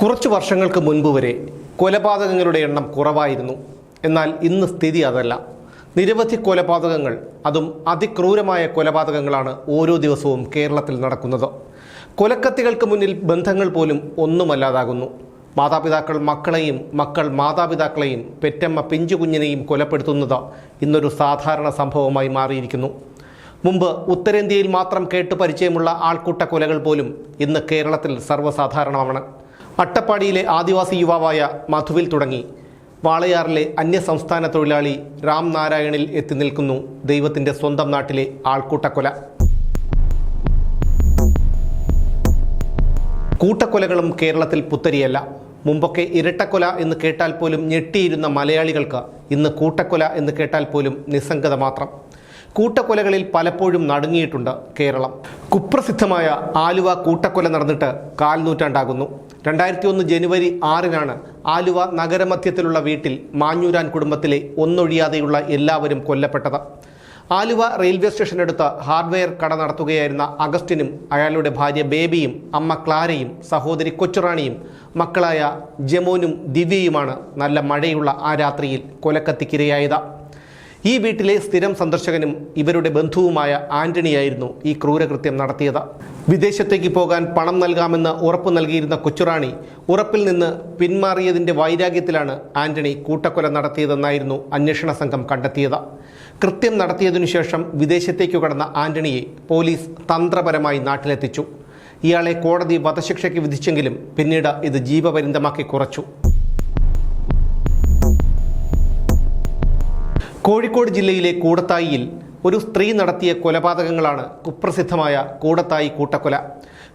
കുറച്ച് വർഷങ്ങൾക്ക് മുൻപ് വരെ കൊലപാതകങ്ങളുടെ എണ്ണം കുറവായിരുന്നു. എന്നാൽ ഇന്ന് സ്ഥിതി അതല്ല. നിരവധി കൊലപാതകങ്ങൾ, അതും അതിക്രൂരമായ കൊലപാതകങ്ങളാണ് ഓരോ ദിവസവും കേരളത്തിൽ നടക്കുന്നത്. കൊലക്കത്തികൾക്ക് മുന്നിൽ ബന്ധങ്ങൾ പോലും ഒന്നുമല്ലാതാകുന്നു. മാതാപിതാക്കൾ മക്കളെയും, മക്കൾ മാതാപിതാക്കളെയും, പെറ്റമ്മ പിഞ്ചുകുഞ്ഞിനെയും കൊലപ്പെടുത്തുന്നത് ഇന്നൊരു സാധാരണ സംഭവമായി മാറിയിരിക്കുന്നു. മുമ്പ് ഉത്തരേന്ത്യയിൽ മാത്രം കേട്ടു പരിചയമുള്ള ആൾക്കൂട്ട കൊലകൾ പോലും ഇന്ന് കേരളത്തിൽ സർവ്വസാധാരണമാണ്. അട്ടപ്പാടിയിലെ ആദിവാസി യുവാവായ മധുവിൽ തുടങ്ങി വാളയാറിലെ അന്യസംസ്ഥാന തൊഴിലാളി രാം നാരായണിൽ എത്തി നിൽക്കുന്നു ദൈവത്തിൻ്റെ സ്വന്തം നാട്ടിലെ ആൾക്കൂട്ടക്കൊല. കൂട്ടക്കൊലകളും കേരളത്തിൽ പുത്തരിയല്ല. മുമ്പൊക്കെ ഇരട്ടക്കൊല എന്ന് കേട്ടാൽ പോലും ഞെട്ടിയിരുന്ന മലയാളികൾക്ക് ഇന്ന് കൂട്ടക്കൊല എന്ന് കേട്ടാൽ പോലും നിസ്സംഗത മാത്രം. കൂട്ടക്കൊലകളിൽ പലപ്പോഴും നടുങ്ങിയിട്ടുണ്ട് കേരളം. കുപ്രസിദ്ധമായ ആലുവ കൂട്ടക്കൊല നടന്നിട്ട് 1/4 നൂറ്റാണ്ടാകുന്നു. 2001 ജനുവരി 6-നാണ് ആലുവ നഗരമധ്യത്തിലുള്ള വീട്ടിൽ മാഞ്ഞൂരാൻ കുടുംബത്തിലെ ഒന്നൊഴിയാതെയുള്ള എല്ലാവരും കൊല്ലപ്പെട്ടത്. ആലുവ റെയിൽവേ സ്റ്റേഷനടുത്ത് ഹാർഡ്വെയർ കട നടത്തുകയായിരുന്ന അഗസ്റ്റിനും അയാളുടെ ഭാര്യ ബേബിയും, അമ്മ ക്ലാരയും, സഹോദരി കൊച്ചുറാണിയും, മക്കളായ ജമോനും ദിവ്യയുമാണ് നല്ല മഴയുള്ള ആ രാത്രിയിൽ കൊലക്കത്തിക്കിരയായത്. ഈ വീട്ടിലെ സ്ഥിരം സന്ദർശകനും ഇവരുടെ ബന്ധുവുമായ ആന്റണിയായിരുന്നു ഈ ക്രൂരകൃത്യം നടത്തിയത്. വിദേശത്തേക്ക് പോകാൻ പണം നൽകാമെന്ന് ഉറപ്പ് നൽകിയിരുന്ന കൊച്ചുറാണി ഉറപ്പിൽ നിന്ന് പിന്മാറിയതിൻ്റെ വൈരാഗ്യത്തിലാണ് ആന്റണി കൂട്ടക്കൊല നടത്തിയതെന്നായിരുന്നു അന്വേഷണ സംഘം കണ്ടെത്തിയത്. കൃത്യം നടത്തിയതിനു ശേഷം വിദേശത്തേക്കു കടന്ന ആന്റണിയെ പോലീസ് തന്ത്രപരമായി നാട്ടിലെത്തിച്ചു. ഇയാളെ കോടതി വധശിക്ഷയ്ക്ക് വിധിച്ചെങ്കിലും പിന്നീട് ഇത് ജീവപര്യന്തമാക്കി കുറച്ചു. കോഴിക്കോട് ജില്ലയിലെ കൂടത്തായിയിൽ ഒരു സ്ത്രീ നടത്തിയ കൊലപാതകങ്ങളാണ് കുപ്രസിദ്ധമായ കൂടത്തായി കൂട്ടക്കൊല.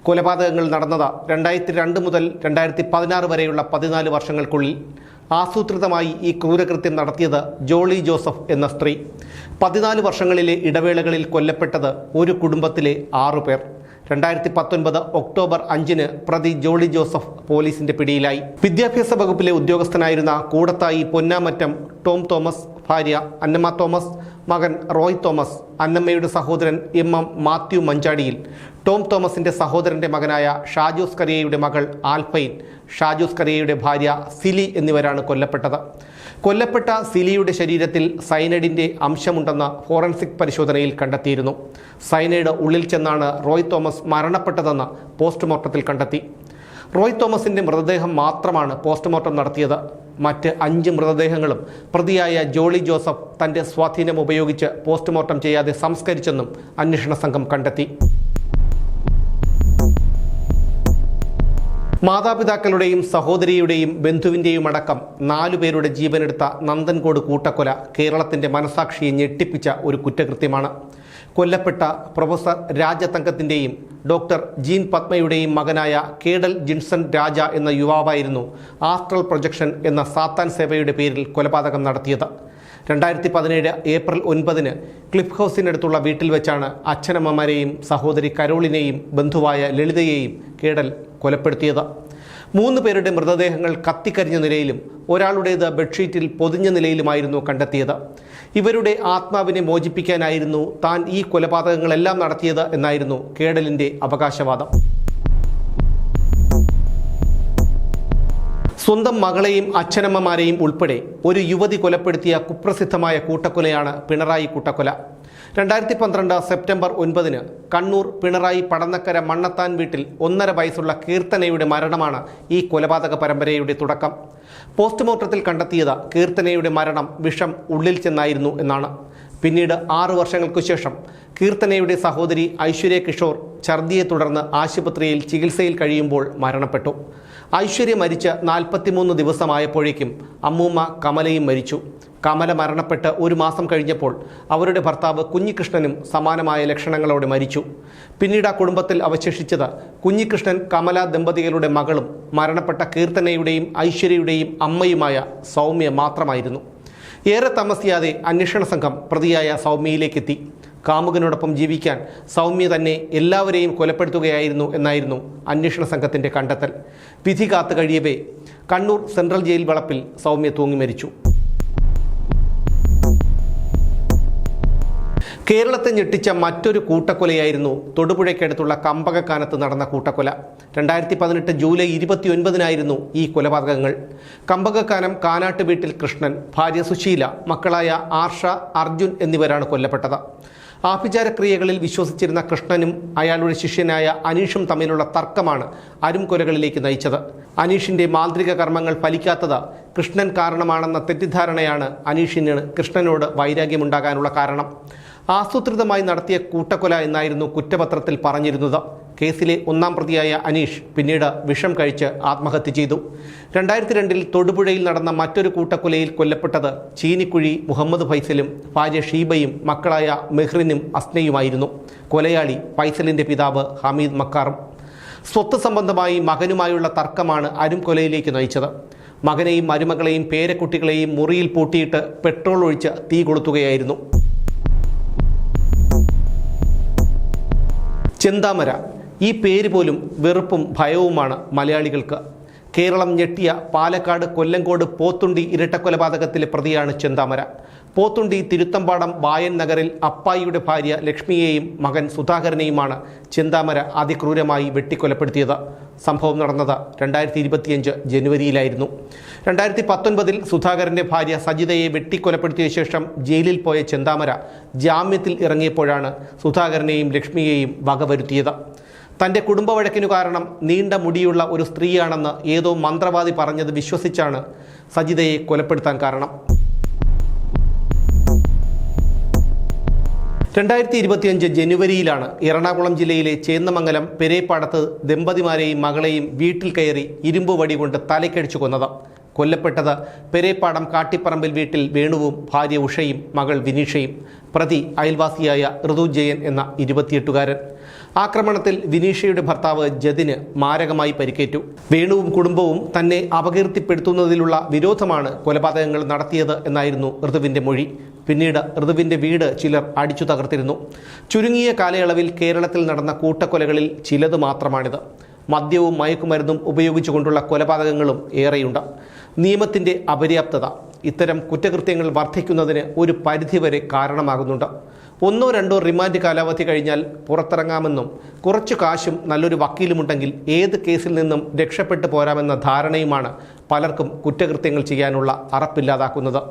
കൊലപാതകങ്ങൾ നടന്നത് 2002 മുതൽ 2016 വരെയുള്ള 14 വർഷങ്ങൾക്കുള്ളിൽ. ആസൂത്രിതമായി ഈ ക്രൂരകൃത്യം നടത്തിയത് ജോളി ജോസഫ് എന്ന സ്ത്രീ. 14 വർഷങ്ങളിലെ ഇടവേളകളിൽ കൊല്ലപ്പെട്ടത് ഒരു കുടുംബത്തിലെ 6 പേർ. 2019 ഒക്ടോബർ 5-ന് പ്രതി ജോളി ജോസഫ് പോലീസിന്റെ പിടിയിലായി. വിദ്യാഭ്യാസ വകുപ്പിലെ ഉദ്യോഗസ്ഥനായിരുന്ന കൂടത്തായി പൊന്നാമറ്റം ടോം തോമസ്, ഭാര്യ അന്നമ്മ തോമസ്, മകൻ റോയ് തോമസ്, അന്നമ്മയുടെ സഹോദരൻ MM മാത്യു മഞ്ചാടിയിൽ, ടോം തോമസിന്റെ സഹോദരന്റെ മകനായ ഷാജോസ് കറിയയുടെ മകൾ ആൽഫൈൻ, ഷാജോസ് കറിയയുടെ ഭാര്യ സിലി എന്നിവരാണ് കൊല്ലപ്പെട്ടത്. കൊല്ലപ്പെട്ട സിലിയുടെ ശരീരത്തിൽ സയനൈഡിൻ്റെ അംശമുണ്ടെന്ന് ഫോറൻസിക് പരിശോധനയിൽ കണ്ടെത്തിയിരുന്നു. സയനൈഡ് ഉള്ളിൽ ചെന്നാണ് റോയ് തോമസ് മരണപ്പെട്ടതെന്ന് പോസ്റ്റ്മോർട്ടത്തിൽ കണ്ടെത്തി. റോയ് തോമസിൻ്റെ മൃതദേഹം മാത്രമാണ് പോസ്റ്റ്മോർട്ടം നടത്തിയത്. മറ്റ് 5 മൃതദേഹങ്ങളും പ്രതിയായ ജോളി ജോസഫ് തൻ്റെ സ്വാധീനം ഉപയോഗിച്ച് പോസ്റ്റ്മോർട്ടം ചെയ്യാതെ സംസ്കരിച്ചെന്നും അന്വേഷണ സംഘം കണ്ടെത്തി. മാതാപിതാക്കളുടെയും സഹോദരിയുടെയും ബന്ധുവിൻ്റെയും അടക്കം 4 പേരുടെ ജീവനെടുത്ത നന്ദൻകോട് കൂട്ടക്കൊല കേരളത്തിൻ്റെ മനസാക്ഷിയെ ഞെട്ടിപ്പിച്ച ഒരു കുറ്റകൃത്യമാണ്. കൊല്ലപ്പെട്ട പ്രൊഫസർ രാജതങ്കത്തിൻ്റെയും ഡോക്ടർ ജീൻ പത്മയുടെയും മകനായ കേഡൽ ജിൻസൺ രാജ എന്ന യുവാവായിരുന്നു ആസ്ട്രൽ പ്രൊജക്ഷൻ എന്ന സാത്താൻ സേവയുടെ പേരിൽ കൊലപാതകം നടത്തിയത്. 2017 ഏപ്രിൽ 9-ന് ക്ലിഫ് ഹൗസിനടുത്തുള്ള വീട്ടിൽ വെച്ചാണ് അച്ഛനമ്മമാരെയും സഹോദരി കരോളിനെയും ബന്ധുവായ ലളിതയെയും കേഡൽ കൊലപ്പെടുത്തിയത്. 3 പേരുടെ മൃതദേഹങ്ങൾ കത്തിക്കരിഞ്ഞ നിലയിലും ഒരാളുടേത് ബെഡ്ഷീറ്റിൽ പൊതിഞ്ഞ നിലയിലുമായിരുന്നു കണ്ടെത്തിയത്. ഇവരുടെ ആത്മാവിനെ മോചിപ്പിക്കാനായിരുന്നു താൻ ഈ കൊലപാതകങ്ങളെല്ലാം നടത്തിയത് എന്നായിരുന്നു കേഡലിൻ്റെ അവകാശവാദം. സ്വന്തം മകളെയും അച്ഛനമ്മമാരെയും ഉൾപ്പെടെ ഒരു യുവതി കൊലപ്പെടുത്തിയ കുപ്രസിദ്ധമായ കൂട്ടക്കൊലയാണ് പിണറായി കൂട്ടക്കൊല. 2012 സെപ്റ്റംബർ 9-ന് കണ്ണൂർ പിണറായി പടന്നക്കര മണ്ണത്താൻ വീട്ടിൽ 1.5 വയസ്സുള്ള കീർത്തനയുടെ മരണമാണ് ഈ കൊലപാതക പരമ്പരയുടെ തുടക്കം. പോസ്റ്റ്മോർട്ടത്തിൽ കണ്ടെത്തിയത് കീർത്തനയുടെ മരണം വിഷം ഉള്ളിൽ ചെന്നായിരുന്നു എന്നാണ്. പിന്നീട് 6 വർഷങ്ങൾക്കു ശേഷം കീർത്തനയുടെ സഹോദരി ഐശ്വര്യ കിഷോർ ഛർദിയെ തുടർന്ന് ആശുപത്രിയിൽ ചികിത്സയിൽ കഴിയുമ്പോൾ മരണപ്പെട്ടു. ഐശ്വര്യ മരിച്ച് 43 ദിവസമായപ്പോഴേക്കും അമ്മൂമ്മ കമലയും മരിച്ചു. കമല മരണപ്പെട്ട് 1 മാസം കഴിഞ്ഞപ്പോൾ അവരുടെ ഭർത്താവ് കുഞ്ഞികൃഷ്ണനും സമാനമായ ലക്ഷണങ്ങളോടെ മരിച്ചു. പിന്നീട് ആ കുടുംബത്തിൽ അവശേഷിച്ചത് കുഞ്ഞികൃഷ്ണൻ കമല ദമ്പതികളുടെ മകളും മരണപ്പെട്ട കീർത്തനയുടെയും ഐശ്വര്യയുടെയും അമ്മയുമായ സൗമ്യ മാത്രമായിരുന്നു. ഏറെ താമസിയാതെ അന്വേഷണ സംഘം പ്രതിയായ സൗമ്യയിലേക്കെത്തി. കാമുകനോടൊപ്പം ജീവിക്കാൻ സൗമ്യ തന്നെ എല്ലാവരെയും കൊലപ്പെടുത്തുകയായിരുന്നു എന്നായിരുന്നു അന്വേഷണ സംഘത്തിൻ്റെ കണ്ടെത്തൽ. വിധി കാത്തു കഴിയവേ കണ്ണൂർ സെൻട്രൽ ജയിൽ വളപ്പിൽ സൗമ്യ തൂങ്ങി മരിച്ചു. കേരളത്തെ ഞെട്ടിച്ച മറ്റൊരു കൂട്ടക്കൊലയായിരുന്നു തൊടുപുഴയ്ക്കടുത്തുള്ള കമ്പകക്കാനത്ത് നടന്ന കൂട്ടക്കൊല. 2018 ജൂലൈ 29-നായിരുന്നു ഈ കൊലപാതകങ്ങൾ. കമ്പകക്കാനം കാനാട്ട് വീട്ടിൽ കൃഷ്ണൻ, ഭാര്യ സുശീല, മക്കളായ ആർഷ, അർജുൻ എന്നിവരാണ് കൊല്ലപ്പെട്ടത്. ആഭിചാരക്രിയകളിൽ വിശ്വസിച്ചിരുന്ന കൃഷ്ണനും അയാളുടെ ശിഷ്യനായ അനീഷും തമ്മിലുള്ള തർക്കമാണ് അരുംകൊലകളിലേക്ക് നയിച്ചത്. അനീഷിന്റെ മാന്ത്രിക കർമ്മങ്ങൾ ഫലിക്കാത്തത് കൃഷ്ണൻ കാരണമാണെന്ന തെറ്റിദ്ധാരണയാണ് അനീഷിന് കൃഷ്ണനോട് വൈരാഗ്യമുണ്ടാകാനുള്ള കാരണം. ആസൂത്രിതമായി നടത്തിയ കൂട്ടക്കൊല എന്നായിരുന്നു കുറ്റപത്രത്തിൽ പറഞ്ഞിരുന്നത്. കേസിലെ ഒന്നാം പ്രതിയായ അനീഷ് പിന്നീട് വിഷം കഴിച്ച് ആത്മഹത്യ ചെയ്തു. 2002 തൊടുപുഴയിൽ നടന്ന മറ്റൊരു കൂട്ടക്കൊലയിൽ കൊല്ലപ്പെട്ടത് ചീനിക്കുഴി മുഹമ്മദ് ഫൈസലും ഭാര്യ ഷീബയും മക്കളായ മെഹ്റിനും അസ്നയുമായിരുന്നു. കൊലയാളി ഫൈസലിന്റെ പിതാവ് ഹമീദ് മക്കാറും. സ്വത്ത് സംബന്ധമായി മകനുമായുള്ള തർക്കമാണ് അരുംകൊലയിലേക്ക് നയിച്ചത്. മകനെയും മരുമകളെയും പേരക്കുട്ടികളെയും മുറിയിൽ പൂട്ടിയിട്ട് പെട്രോൾ ഒഴിച്ച് തീ കൊളുത്തുകയായിരുന്നു. ചെന്താമര, ഈ പേര് പോലും വെറുപ്പും ഭയവുമാണ് മലയാളികൾക്ക്. കേരളം ഞെട്ടിയ പാലക്കാട് കൊല്ലങ്കോട് പോത്തുണ്ടി ഇരട്ടക്കൊലപാതകത്തിലെ പ്രതിയാണ് ചെന്താമര. പോത്തുണ്ടി തിരുത്തമ്പാടം വായൻ നഗറിൽ അപ്പായിയുടെ ഭാര്യ ലക്ഷ്മിയെയും മകൻ സുധാകരനെയുമാണ് ചെന്താമര അതിക്രൂരമായി വെട്ടിക്കൊലപ്പെടുത്തിയത്. സംഭവം നടന്നത് 2025 ജനുവരിയിലായിരുന്നു. 2019 സുധാകരൻ്റെ ഭാര്യ സജിതയെ വെട്ടിക്കൊലപ്പെടുത്തിയ ശേഷം ജയിലിൽ പോയ ചെന്താമര ജാമ്യത്തിൽ ഇറങ്ങിയപ്പോഴാണ് സുധാകരനെയും ലക്ഷ്മിയെയും വകവരുത്തിയത്. തൻ്റെ കുടുംബ വഴക്കിനു കാരണം നീണ്ട മുടിയുള്ള ഒരു സ്ത്രീയാണെന്ന് ഏതോ മന്ത്രവാദി പറഞ്ഞത് വിശ്വസിച്ചാണ് സജിതയെ കൊലപ്പെടുത്താൻ കാരണം. 2025 ജനുവരിയിലാണ് എറണാകുളം ജില്ലയിലെ ചേന്നമംഗലം പെരേപ്പാടത്ത് ദമ്പതിമാരെയും മകളെയും വീട്ടിൽ കയറി ഇരുമ്പ് വടി കൊണ്ട് തലയ്ക്കടിച്ചു കൊന്നത്. കൊല്ലപ്പെട്ടത് പെരേപ്പാടം കാട്ടിപ്പറമ്പിൽ വീട്ടിൽ വേണുവും ഭാര്യ ഉഷയും മകൾ വിനീഷയും. പ്രതി അയൽവാസിയായ ഋതു ജയൻ എന്ന 28-കാരൻ. ആക്രമണത്തിൽ വിനീഷയുടെ ഭർത്താവ് ജതിന് മാരകമായി പരിക്കേറ്റു. വേണുവും കുടുംബവും തന്നെ അപകീർത്തിപ്പെടുത്തുന്നതിലുള്ള വിരോധമാണ് കൊലപാതകങ്ങൾ നടത്തിയത് എന്നായിരുന്നു ഋതുവിൻ്റെ മൊഴി. പിന്നീട് ഋതുവിൻ്റെ വീട് ചിലർ അടിച്ചു തകർത്തിരുന്നു. ചുരുങ്ങിയ കാലയളവിൽ കേരളത്തിൽ നടന്ന കൂട്ടക്കൊലകളിൽ ചിലത് മാത്രമാണിത്. മദ്യവും മയക്കുമരുന്നും ഉപയോഗിച്ചുകൊണ്ടുള്ള കൊലപാതകങ്ങളും ഏറെയുണ്ട്. നിയമത്തിൻ്റെ അപര്യാപ്തത ഇത്തരം കുറ്റകൃത്യങ്ങൾ വർദ്ധിക്കുന്നതിന് ഒരു പരിധിവരെ കാരണമാകുന്നുണ്ട്. 1-2 റിമാൻഡ് കാലാവധി കഴിഞ്ഞാൽ പുറത്തിറങ്ങാമെന്നും കുറച്ചു കാശും നല്ലൊരു വക്കീലുമുണ്ടെങ്കിൽ ഏത് കേസിൽ നിന്നും രക്ഷപ്പെട്ടു പോരാമെന്ന ധാരണയുമാണ് പലർക്കും കുറ്റകൃത്യങ്ങൾ ചെയ്യാനുള്ള അറപ്പില്ലാതാക്കുന്നത്.